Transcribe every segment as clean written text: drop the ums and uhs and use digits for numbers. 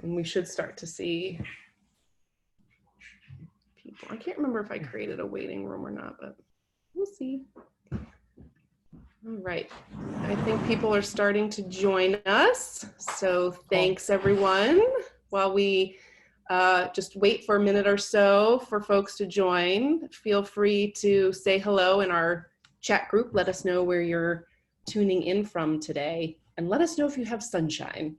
And we should start to see people. I can't remember if I created a waiting room or not, but we'll see. All right, I think people are starting to join us. So thanks everyone. While we just wait for a minute or so for folks to join, feel free to say hello in our chat group. Let us know where you're tuning in from today, and let us know if you have sunshine.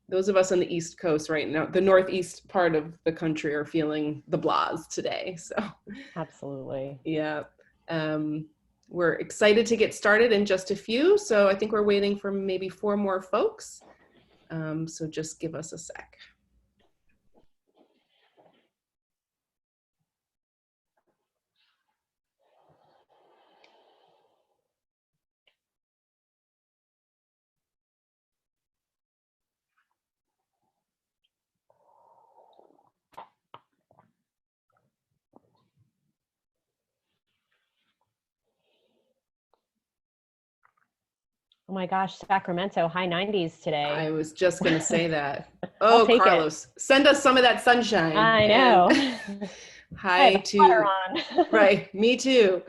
Those of us on the East Coast right now, the Northeast part of the country, are feeling the blahs today. So absolutely. Yeah. We're excited to get started in just a few. So I think we're waiting for maybe 4 more folks. So just give us a sec. Oh my gosh, Sacramento, high 90s today. I was just going to say that. Oh, Carlos, it. Send us some of that sunshine. I know. And hi to, right, me too.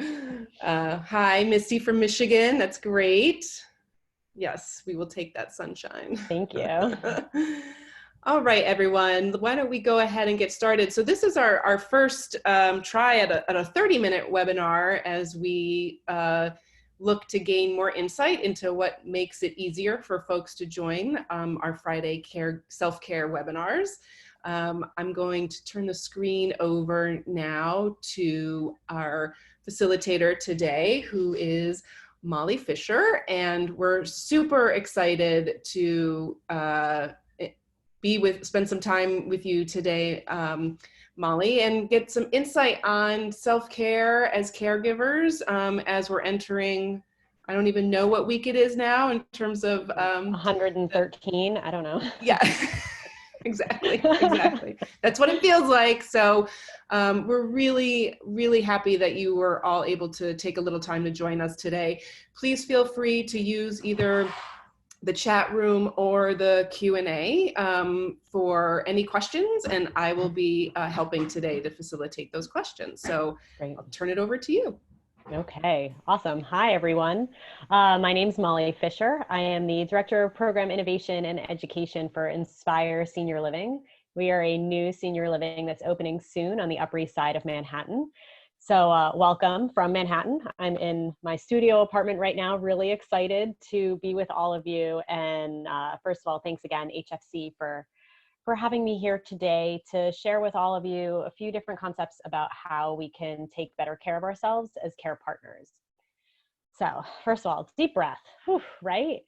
Hi, Misty from Michigan. That's great. Yes, we will take that sunshine. Thank you. All right, everyone, why don't we go ahead and get started. So this is our first try at a 30-minute webinar as we look to gain more insight into what makes it easier for folks to join our Friday self-care webinars. I'm going to turn the screen over now to our facilitator today, who is Molly Fisher, and we're super excited to spend some time with you today, Molly, and get some insight on self-care as caregivers as we're entering, I don't even know what week it is now in terms of 113, I don't know. Yeah. Exactly. That's what it feels like. So we're really, really happy that you were all able to take a little time to join us today. Please feel free to use either the chat room or the Q&A for any questions, and I will be helping today to facilitate those questions. So Great. I'll turn it over to you. Okay, awesome. Hi, everyone. My name's Molly Fisher. I am the Director of Program Innovation and Education for Inspīr Senior Living. We are a new senior living that's opening soon on the Upper East Side of Manhattan. So welcome from Manhattan. I'm in my studio apartment right now, really excited to be with all of you. And first of all, thanks again, HFC, for having me here today to share with all of you a few different concepts about how we can take better care of ourselves as care partners. So first of all, deep breath, right?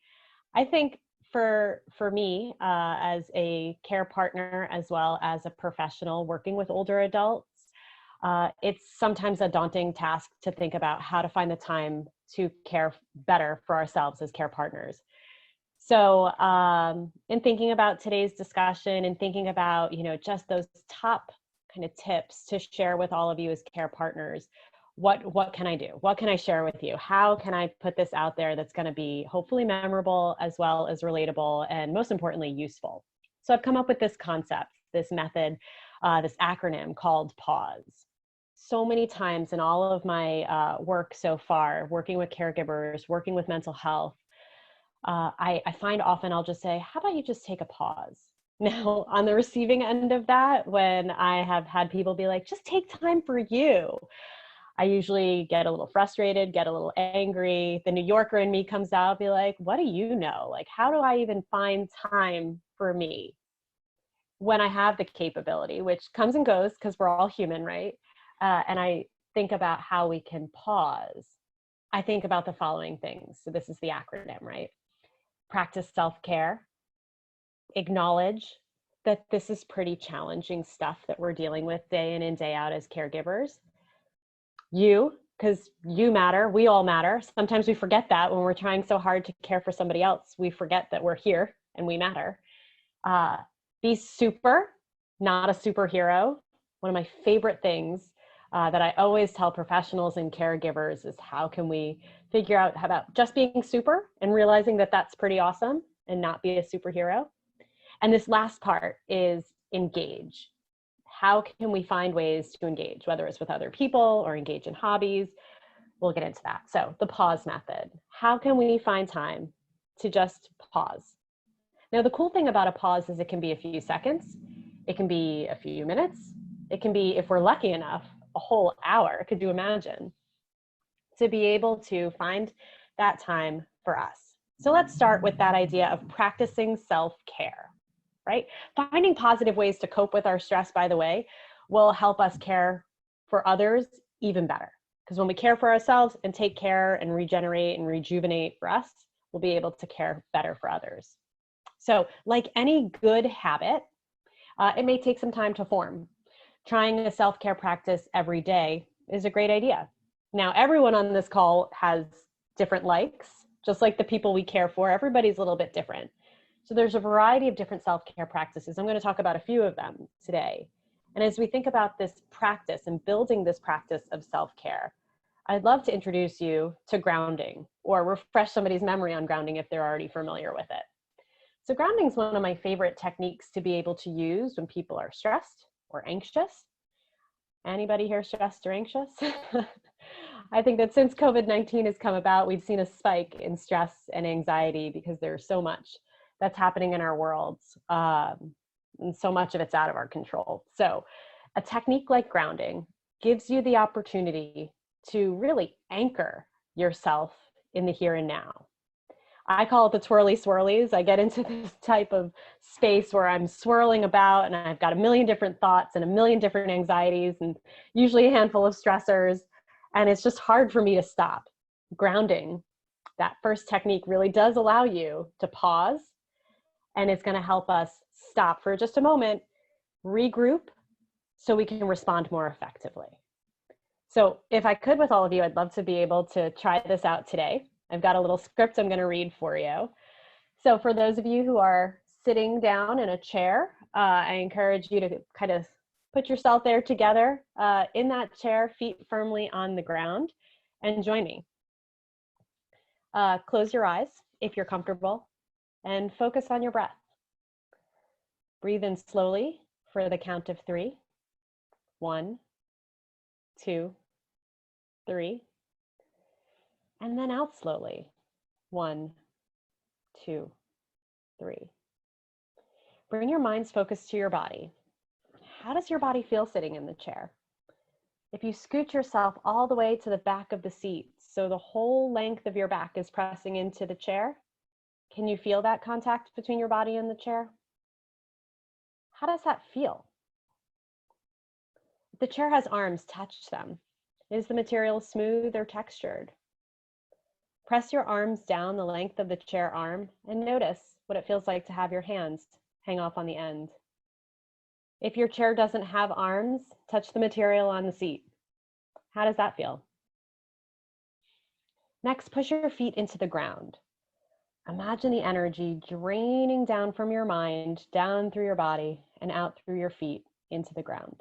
I think for me, as a care partner, as well as a professional working with older adults, it's sometimes a daunting task to think about how to find the time to care better for ourselves as care partners. So in thinking about today's discussion and thinking about, just those top kind of tips to share with all of you as care partners, what can I do? What can I share with you? How can I put this out there that's going to be hopefully memorable as well as relatable and most importantly, useful? So I've come up with this concept, this method, this acronym called PAUSE. So many times in all of my work so far, working with caregivers, working with mental health, I find often I'll just say, how about you just take a pause? Now, on the receiving end of that, when I have had people be like, just take time for you, I usually get a little frustrated, get a little angry. The New Yorker in me comes out, be like, what do you know? Like, how do I even find time for me when I have the capability, which comes and goes because we're all human, right? And I think about how we can pause. I think about the following things. So this is the acronym, right? Practice self-care, acknowledge that this is pretty challenging stuff that we're dealing with day in and day out as caregivers. Because you matter, we all matter. Sometimes we forget that when we're trying so hard to care for somebody else, we forget that we're here and we matter. Be super, not a superhero. One of my favorite things that I always tell professionals and caregivers is how can we figure out how about just being super and realizing that that's pretty awesome, and not be a superhero. And this last part is engage. How can we find ways to engage, whether it's with other people or engage in hobbies? We'll get into that. So the pause method. How can we find time to just pause? Now, the cool thing about a pause is it can be a few seconds. It can be a few minutes. It can be, if we're lucky enough, a whole hour. Could you imagine? To be able to find that time for us. So let's start with that idea of practicing self-care, right? Finding positive ways to cope with our stress, by the way, will help us care for others even better. Because when we care for ourselves and take care and regenerate and rejuvenate for us, we'll be able to care better for others. So like any good habit, it may take some time to form. Trying a self-care practice every day is a great idea. Now, everyone on this call has different likes, just like the people we care for. Everybody's a little bit different. So there's a variety of different self-care practices. I'm going to talk about a few of them today. And as we think about this practice and building this practice of self-care, I'd love to introduce you to grounding, or refresh somebody's memory on grounding if they're already familiar with it. So grounding is one of my favorite techniques to be able to use when people are stressed or anxious. Anybody here stressed or anxious? I think that since COVID-19 has come about, we've seen a spike in stress and anxiety because there's so much that's happening in our worlds, and so much of it's out of our control. So a technique like grounding gives you the opportunity to really anchor yourself in the here and now. I call it the twirly swirlies. I get into this type of space where I'm swirling about and I've got a million different thoughts and a million different anxieties and usually a handful of stressors. And it's just hard for me to stop. Grounding, that first technique, really does allow you to pause, and it's going to help us stop for just a moment, regroup, so we can respond more effectively. So if I could with all of you, I'd love to be able to try this out today. I've got a little script I'm going to read for you. So for those of you who are sitting down in a chair, I encourage you to kind of put yourself there together in that chair, feet firmly on the ground, and join me. Close your eyes if you're comfortable and focus on your breath. Breathe in slowly for the count of 3. 1, 2, 3. And then out slowly. 1, 2, 3. Bring your mind's focus to your body. How does your body feel sitting in the chair? If you scoot yourself all the way to the back of the seat, so the whole length of your back is pressing into the chair, can you feel that contact between your body and the chair? How does that feel? If the chair has arms, touch them. Is the material smooth or textured? Press your arms down the length of the chair arm and notice what it feels like to have your hands hang off on the end. If your chair doesn't have arms, touch the material on the seat. How does that feel? Next, push your feet into the ground. Imagine the energy draining down from your mind, down through your body, and out through your feet into the ground.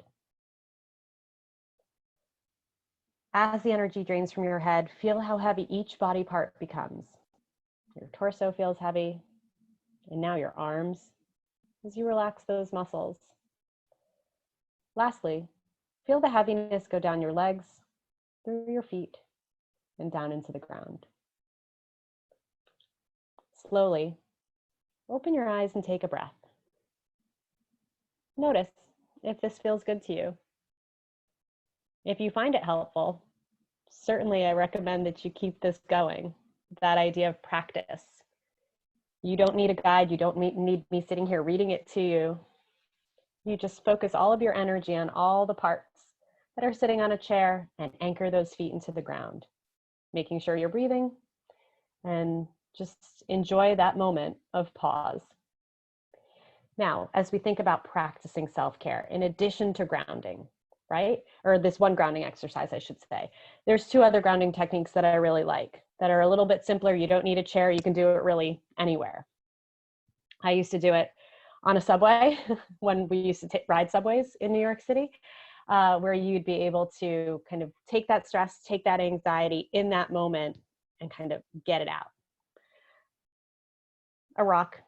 As the energy drains from your head, feel how heavy each body part becomes. Your torso feels heavy, and now your arms, as you relax those muscles. Lastly, feel the heaviness go down your legs, through your feet, and down into the ground. Slowly, open your eyes and take a breath. Notice if this feels good to you. If you find it helpful, certainly I recommend that you keep this going, that idea of practice. You don't need a guide. You don't need me sitting here reading it to you. You just focus all of your energy on all the parts that are sitting on a chair and anchor those feet into the ground, making sure you're breathing and just enjoy that moment of pause. Now, as we think about practicing self-care, in addition to grounding, right? Or this one grounding exercise, I should say. There's 2 other grounding techniques that I really like that are a little bit simpler. You don't need a chair. You can do it really anywhere. I used to do it on a subway when we used to ride subways in New York City, where you'd be able to kind of take that stress, take that anxiety in that moment and kind of get it out. a rock,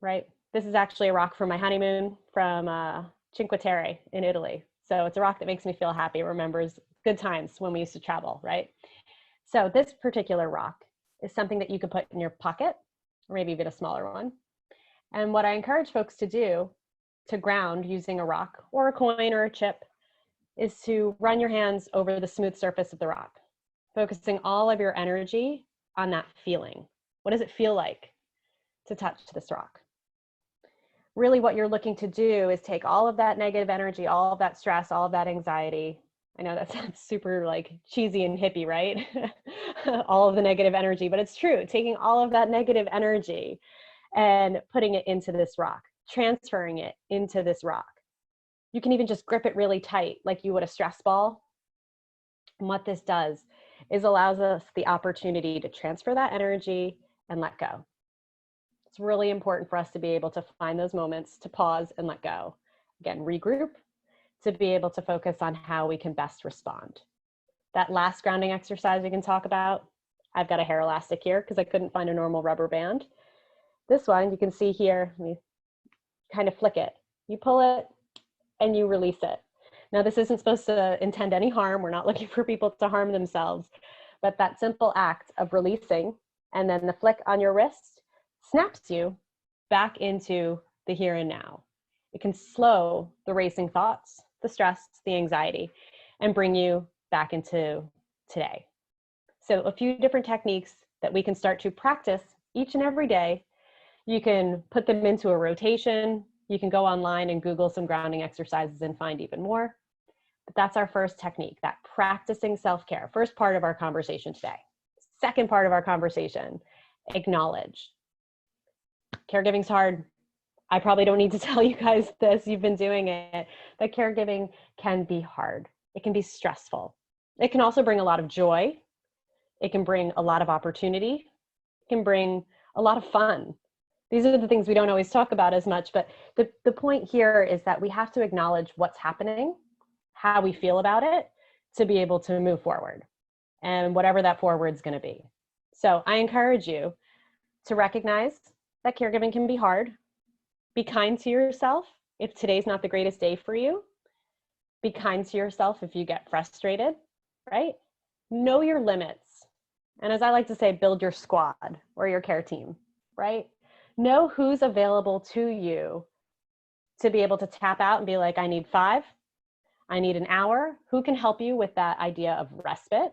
right? This is actually a rock from my honeymoon from Cinque Terre in Italy. So it's a rock that makes me feel happy, remembers good times when we used to travel, right? So this particular rock is something that you could put in your pocket, or maybe even a smaller one. And what I encourage folks to do to ground using a rock or a coin or a chip is to run your hands over the smooth surface of the rock, focusing all of your energy on that feeling. What does it feel like to touch this rock? Really what you're looking to do is take all of that negative energy, all of that stress, all of that anxiety. I know that sounds super like cheesy and hippie, right? All of the negative energy, but it's true. Taking all of that negative energy and putting it into this rock, transferring it into this rock. You can even just grip it really tight like you would a stress ball. And what this does is allows us the opportunity to transfer that energy and let go. It's really important for us to be able to find those moments to pause and let go. Again, regroup, to be able to focus on how we can best respond. That last grounding exercise we can talk about, I've got a hair elastic here because I couldn't find a normal rubber band. This one, you can see here, let me kind of flick it. You pull it and you release it. Now, this isn't supposed to intend any harm. We're not looking for people to harm themselves, but that simple act of releasing and then the flick on your wrist snaps you back into the here and now. It can slow the racing thoughts, the stress, the anxiety, and bring you back into today. So a few different techniques that we can start to practice each and every day. You can put them into a rotation. You can go online and Google some grounding exercises and find even more. But that's our first technique, that practicing self-care. First part of our conversation today. Second part of our conversation, acknowledge. Caregiving's hard. I probably don't need to tell you guys this, you've been doing it, but caregiving can be hard. It can be stressful. It can also bring a lot of joy. It can bring a lot of opportunity. It can bring a lot of fun. These are the things we don't always talk about as much, but the point here is that we have to acknowledge what's happening, how we feel about it, to be able to move forward, and whatever that forward is going to be. So I encourage you to recognize that caregiving can be hard. Be kind to yourself if today's not the greatest day for you. Be kind to yourself if you get frustrated, right? Know your limits. And as I like to say, build your squad or your care team, right? Know who's available to you to be able to tap out and be like, I need 5, I need an hour. Who can help you with that idea of respite?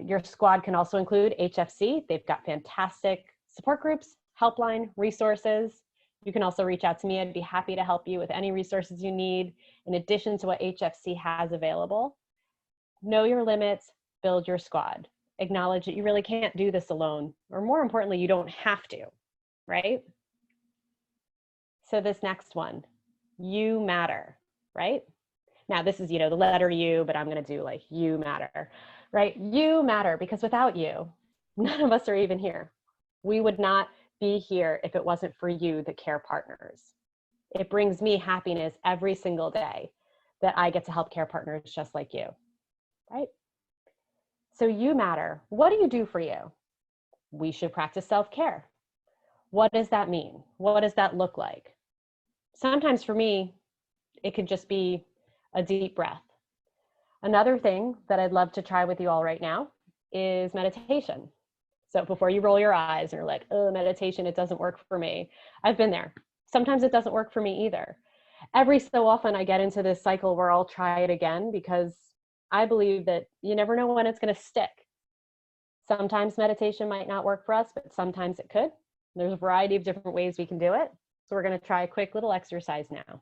Your squad can also include HFC. They've got fantastic support groups, helpline, resources. You can also reach out to me. I'd be happy to help you with any resources you need in addition to what HFC has available. Know your limits, build your squad. Acknowledge that you really can't do this alone, or more importantly, you don't have to, right? So this next one, you matter, right? Now this is, the letter U, but I'm gonna do like you matter, right? You matter because without you, none of us are even here. We would not be here if it wasn't for you, the care partners. It brings me happiness every single day that I get to help care partners just like you, right? So you matter. What do you do for you? We should practice self-care. What does that mean? What does that look like? Sometimes for me, it could just be a deep breath. Another thing that I'd love to try with you all right now is meditation. So before you roll your eyes and you're like, oh, meditation, it doesn't work for me. I've been there. Sometimes it doesn't work for me either. Every so often I get into this cycle where I'll try it again because I believe that you never know when it's going to stick. Sometimes meditation might not work for us, but sometimes it could. There's a variety of different ways we can do it. So we're going to try a quick little exercise now.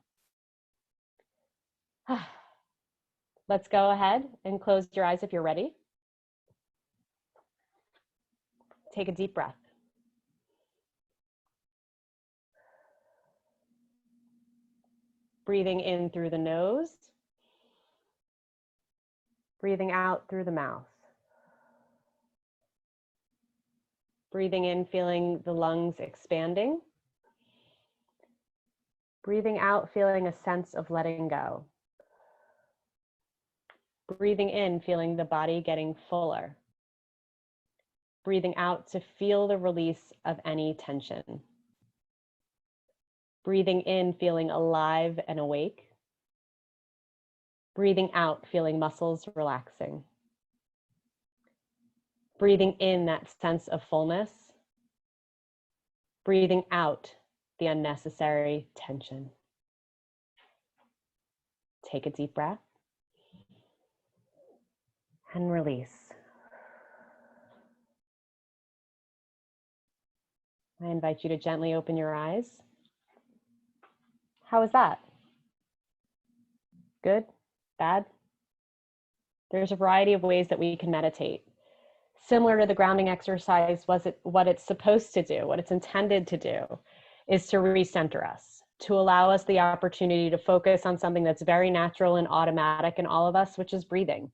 Let's go ahead and close your eyes if you're ready. Take a deep breath. Breathing in through the nose. Breathing out through the mouth. Breathing in, feeling the lungs expanding. Breathing out, feeling a sense of letting go. Breathing in, feeling the body getting fuller. Breathing out to feel the release of any tension. Breathing in, feeling alive and awake. Breathing out, feeling muscles relaxing. Breathing in that sense of fullness. Breathing out the unnecessary tension. Take a deep breath and release. I invite you to gently open your eyes. How was that? Good? Bad? There's a variety of ways that we can meditate. Similar to the grounding exercise, what it's supposed to do, what it's intended to do, is to recenter us, to allow us the opportunity to focus on something that's very natural and automatic in all of us, which is breathing.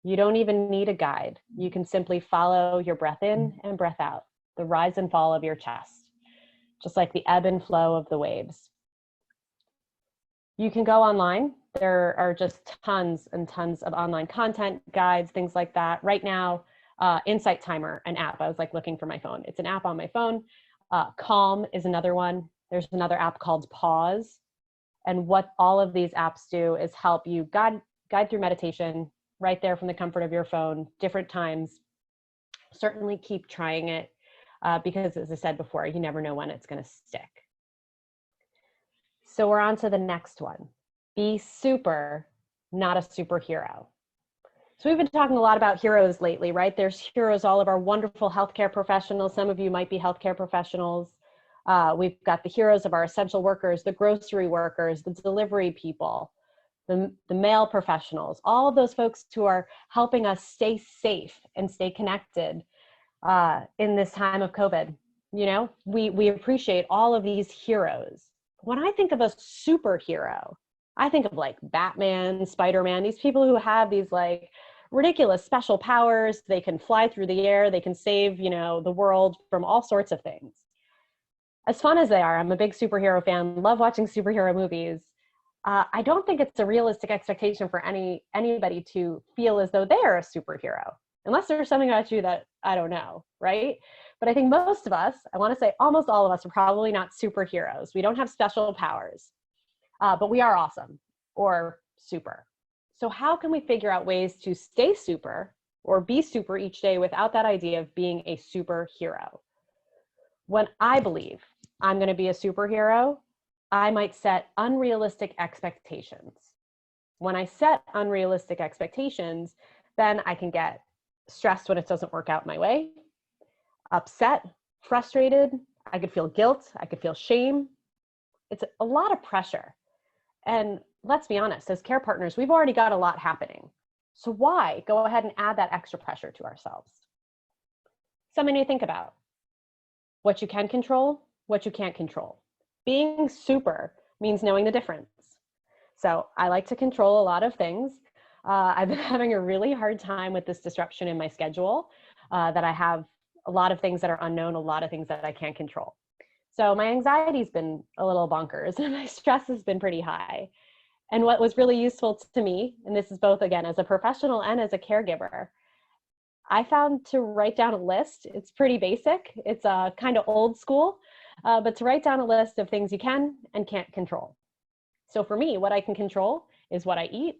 You don't even need a guide. You can simply follow your breath in and breath out, the rise and fall of your chest, just like the ebb and flow of the waves. You can go online. There are just tons and tons of online content, guides, things like that. Right now, Insight Timer, an app. I was like looking for my phone. It's an app on my phone. Calm is another one. There's another app called Pause. And what all of these apps do is help you guide through meditation right there from the comfort of your phone, different times. Certainly keep trying it because, as I said before, you never know when it's going to stick. So we're on to the next one. Be super, not a superhero. So we've been talking a lot about heroes lately, right? There's heroes, all of our wonderful healthcare professionals. Some of you might be healthcare professionals. We've got the heroes of our essential workers, the grocery workers, the delivery people, the mail professionals, all of those folks who are helping us stay safe and stay connected in this time of COVID. You know, we appreciate all of these heroes. When I think of a superhero, I think of like Batman, Spider-Man, these people who have these like ridiculous special powers. They can fly through the air. They can save, the world from all sorts of things. As fun as they are, I'm a big superhero fan, love watching superhero movies. I don't think it's a realistic expectation for anybody to feel as though they're a superhero, unless there's something about you that I don't know, right? But I think most of us, I want to say almost all of us, are probably not superheroes. We don't have special powers, but we are awesome or super. So how can we figure out ways to stay super or be super each day without that idea of being a superhero? When I believe I'm going to be a superhero, I might set unrealistic expectations. When I set unrealistic expectations, then I can get stressed when it doesn't work out my way, upset, frustrated. I could feel guilt. I could feel shame. It's a lot of pressure. And let's be honest, as care partners, we've already got a lot happening. So why go ahead and add that extra pressure to ourselves? Something to think about. What you can control, what you can't control. Being super means knowing the difference. So I like to control a lot of things. I've been having a really hard time with this disruption in my schedule, that I have a lot of things that are unknown, a lot of things that I can't control. So my anxiety's been a little bonkers and my stress has been pretty high. And what was really useful to me, and this is both, again, as a professional and as a caregiver, I found to write down a list. It's pretty basic. It's kind of old school, but to write down a list of things you can and can't control. So for me, what I can control is what I eat.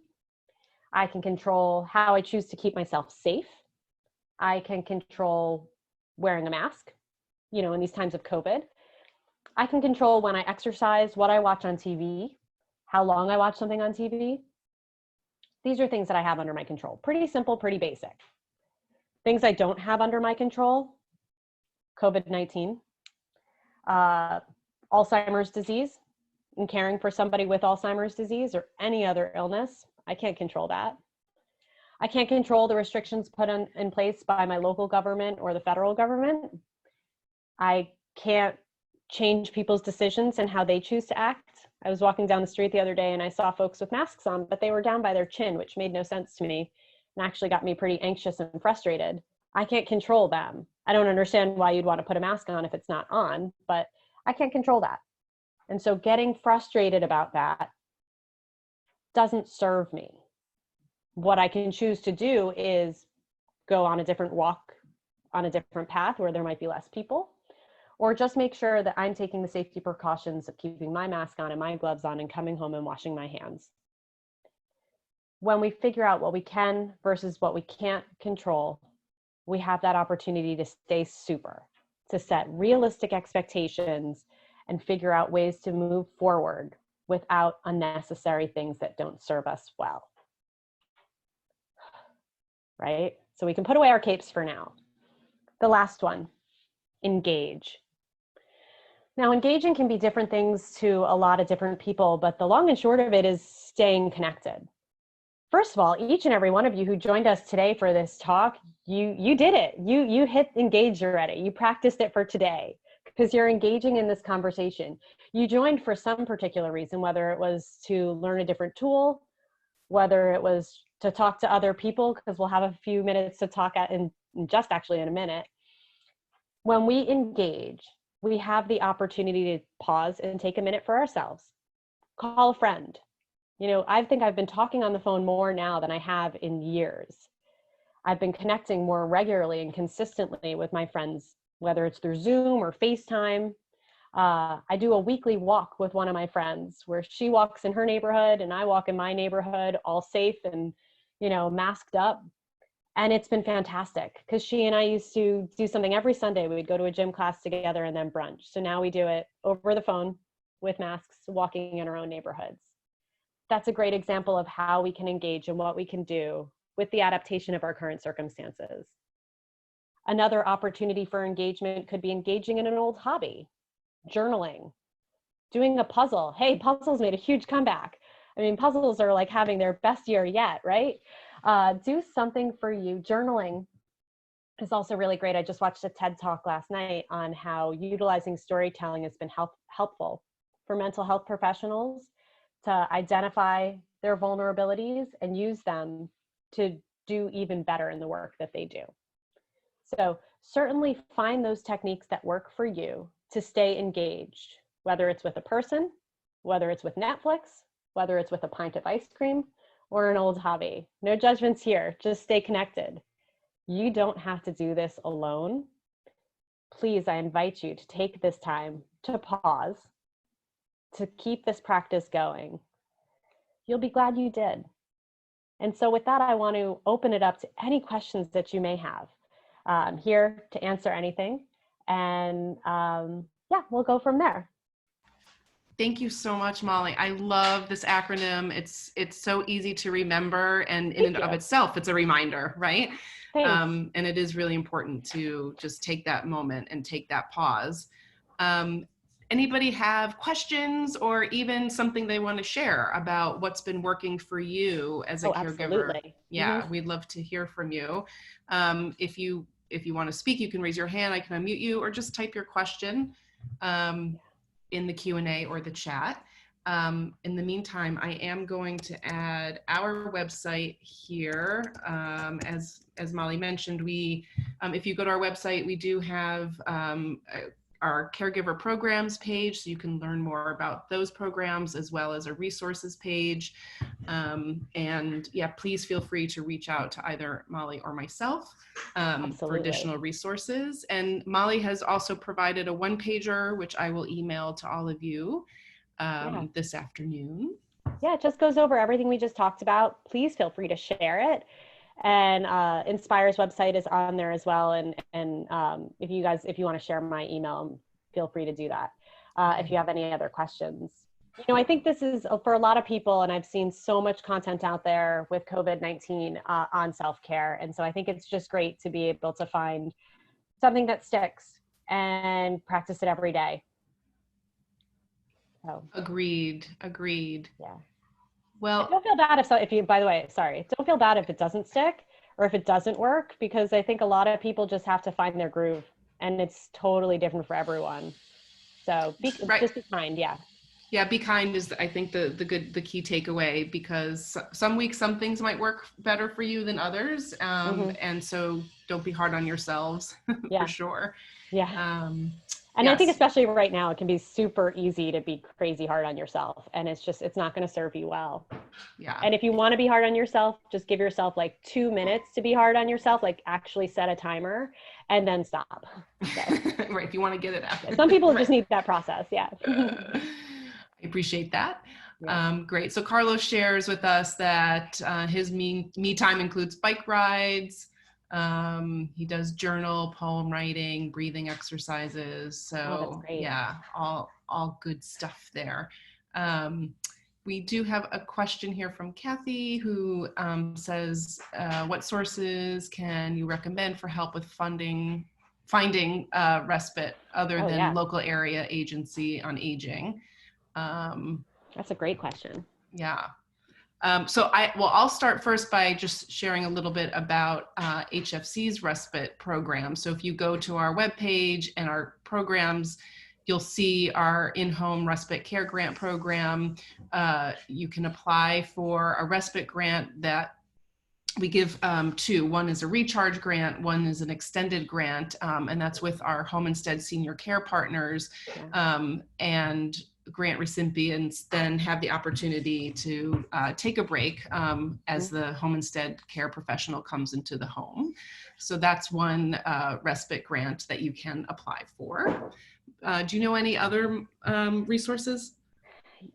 I can control how I choose to keep myself safe. I can control wearing a mask, in these times of COVID. I can control when I exercise, what I watch on TV, how long I watch something on TV. These are things that I have under my control. Pretty simple, pretty basic. Things I don't have under my control: COVID-19, Alzheimer's disease, and caring for somebody with Alzheimer's disease or any other illness. I can't control that. I can't control the restrictions put in place by my local government or the federal government. I can't change people's decisions and how they choose to act. I was walking down the street the other day and I saw folks with masks on, but they were down by their chin, which made no sense to me and actually got me pretty anxious and frustrated. I can't control them. I don't understand why you'd want to put a mask on if it's not on, but I can't control that. And so getting frustrated about that doesn't serve me. What I can choose to do is go on a different walk on a different path where there might be less people, or just make sure that I'm taking the safety precautions of keeping my mask on and my gloves on and coming home and washing my hands. When we figure out what we can versus what we can't control, we have that opportunity to stay super, to set realistic expectations and figure out ways to move forward without unnecessary things that don't serve us well. Right? So we can put away our capes for now. The last one, engage. Now, engaging can be different things to a lot of different people, but the long and short of it is staying connected. First of all, each and every one of you who joined us today for this talk, you did it. You hit engage already. You practiced it for today because you're engaging in this conversation. You joined for some particular reason, whether it was to learn a different tool, whether it was to talk to other people, because we'll have a few minutes to talk in a minute. When we engage, we have the opportunity to pause and take a minute for ourselves. Call a friend. You know, I think I've been talking on the phone more now than I have in years. I've been connecting more regularly and consistently with my friends, whether it's through Zoom or FaceTime. I do a weekly walk with one of my friends where she walks in her neighborhood and I walk in my neighborhood, all safe and, you know, masked up. And it's been fantastic because she and I used to do something every Sunday. We would go to a gym class together and then brunch. So now we do it over the phone with masks, walking in our own neighborhoods. That's a great example of how we can engage and what we can do with the adaptation of our current circumstances. Another opportunity for engagement could be engaging in an old hobby, journaling, doing a puzzle. Hey, puzzles made a huge comeback. I mean, puzzles are like having their best year yet, right? Do something for you. Journaling is also really great. I just watched a TED Talk last night on how utilizing storytelling has been helpful for mental health professionals to identify their vulnerabilities and use them to do even better in the work that they do. So certainly find those techniques that work for you to stay engaged, whether it's with a person, whether it's with Netflix, whether it's with a pint of ice cream or an old hobby. No judgments here, just stay connected. You don't have to do this alone. Please, I invite you to take this time to pause, to keep this practice going. You'll be glad you did. And so with that, I want to open it up to any questions that you may have. I'm here to answer anything. And yeah, we'll go from there. Thank you so much, Molly. I love this acronym. It's so easy to remember, and in and of itself, it's a reminder, right? And it is really important to just take that moment and take that pause. Anybody have questions or even something they want to share about what's been working for you as a caregiver? Absolutely. Yeah, we'd love to hear from you. If you want to speak, you can raise your hand. I can unmute you, or just type your question in the Q&A or the chat. In the meantime, I am going to add our website here. As Molly mentioned, we, if you go to our website, we do have our caregiver programs page, so you can learn more about those programs, as well as a resources page. And yeah, please feel free to reach out to either Molly or myself for additional resources. And Molly has also provided a one-pager, which I will email to all of you this afternoon. Yeah, it just goes over everything we just talked about. Please feel free to share it. And Inspīr's website is on there as well. And if you want to share my email, feel free to do that. If you have any other questions. You know, I think this is for a lot of people, and I've seen so much content out there with COVID-19 on self-care. And so I think it's just great to be able to find something that sticks and practice it every day. So. Agreed. Yeah. Well, don't feel bad if you, by the way, sorry, don't feel bad if it doesn't stick or if it doesn't work, because I think a lot of people just have to find their groove, and it's totally different for everyone. So just be kind. Yeah. Yeah. Be kind is, I think, the key takeaway, because some weeks, some things might work better for you than others. And so don't be hard on yourselves for sure. Yeah. And I think Yes. especially right now, it can be super easy to be crazy hard on yourself. And it's not going to serve you well. Yeah. And if you want to be hard on yourself, just give yourself like 2 minutes to be hard on yourself, like actually set a timer and then stop. So, Right. If you want to get it out. yeah, some people Right. just need that process. Yeah. I appreciate that. Yeah. Great. So Carlos shares with us that his me time includes bike rides. He does journal, poem writing, breathing exercises. Oh, that's So great. yeah, all good stuff there. Um, we do have a question here from Kathy, who says, "What sources can you recommend for help with finding respite other Oh, than yeah. local area agency on aging?" Um, That's a great question. yeah. I'll start first by just sharing a little bit about HFC's respite program. So if you go to our webpage and our programs, you'll see our in-home respite care grant program. You can apply for a respite grant that we give two. One is a recharge grant, one is an extended grant, and that's with our home instead senior care partners. Yeah. And grant recipients then have the opportunity to take a break as the home instead care professional comes into the home. So that's one respite grant that you can apply for. Do you know any other resources?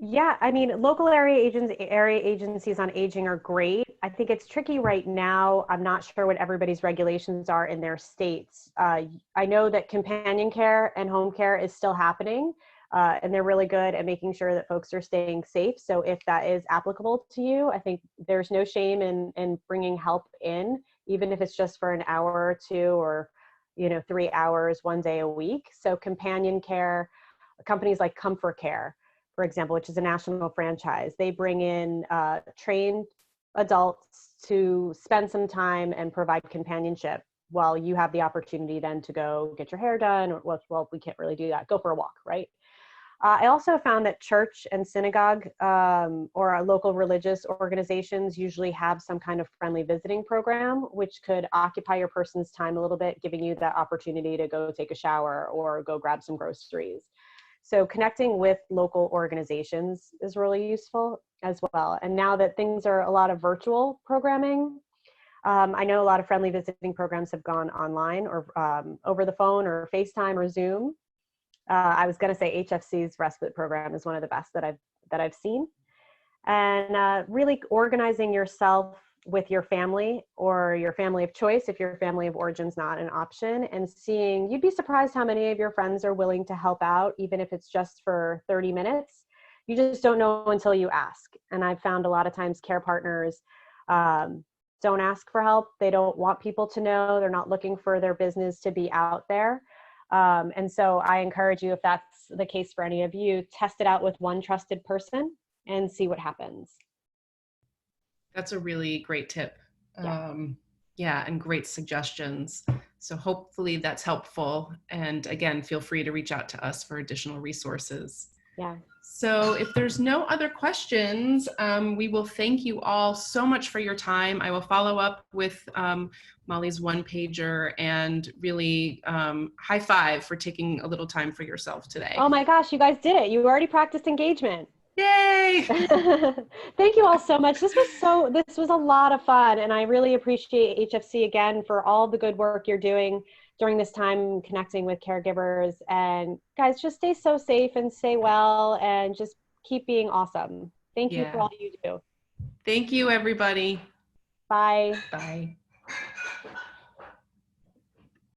Yeah, I mean, local area agencies on aging are great. I think it's tricky right now. I'm not sure what everybody's regulations are in their states. I know that companion care and home care is still happening, and they're really good at making sure that folks are staying safe. So if that is applicable to you, I think there's no shame in bringing help in, even if it's just for an hour or two, or 3 hours, one day a week. So companion care, companies like Comfort Care, for example, which is a national franchise, they bring in trained adults to spend some time and provide companionship while you have the opportunity then to go get your hair done, or well, we can't really do that, go for a walk, right? I also found that church and synagogue or local religious organizations usually have some kind of friendly visiting program, which could occupy your person's time a little bit, giving you that opportunity to go take a shower or go grab some groceries. So connecting with local organizations is really useful as well. And now that things are a lot of virtual programming, I know a lot of friendly visiting programs have gone online or over the phone or FaceTime or Zoom. I was going to say HFC's respite program is one of the best that I've seen. And really organizing yourself with your family or your family of choice, if your family of origin's not an option, and seeing, you'd be surprised how many of your friends are willing to help out, even if it's just for 30 minutes. You just don't know until you ask. And I've found a lot of times care partners don't ask for help. They don't want people to know. They're not looking for their business to be out there. And so I encourage you, if that's the case for any of you, test it out with one trusted person and see what happens. That's a really great tip. Yeah. Yeah, and great suggestions. So hopefully that's helpful. And again, feel free to reach out to us for additional resources. Yeah. So if there's no other questions, we will thank you all so much for your time. I will follow up with Molly's one pager, and really high five for taking a little time for yourself today. Oh my gosh, you guys did it. You already practiced engagement. Yay! Thank you all so much. This was a lot of fun, and I really appreciate HFC again for all the good work you're doing during this time connecting with caregivers. And guys, just stay so safe and stay well and just keep being awesome. Thank you for Yeah. all you do. Thank you, everybody. Bye. Bye.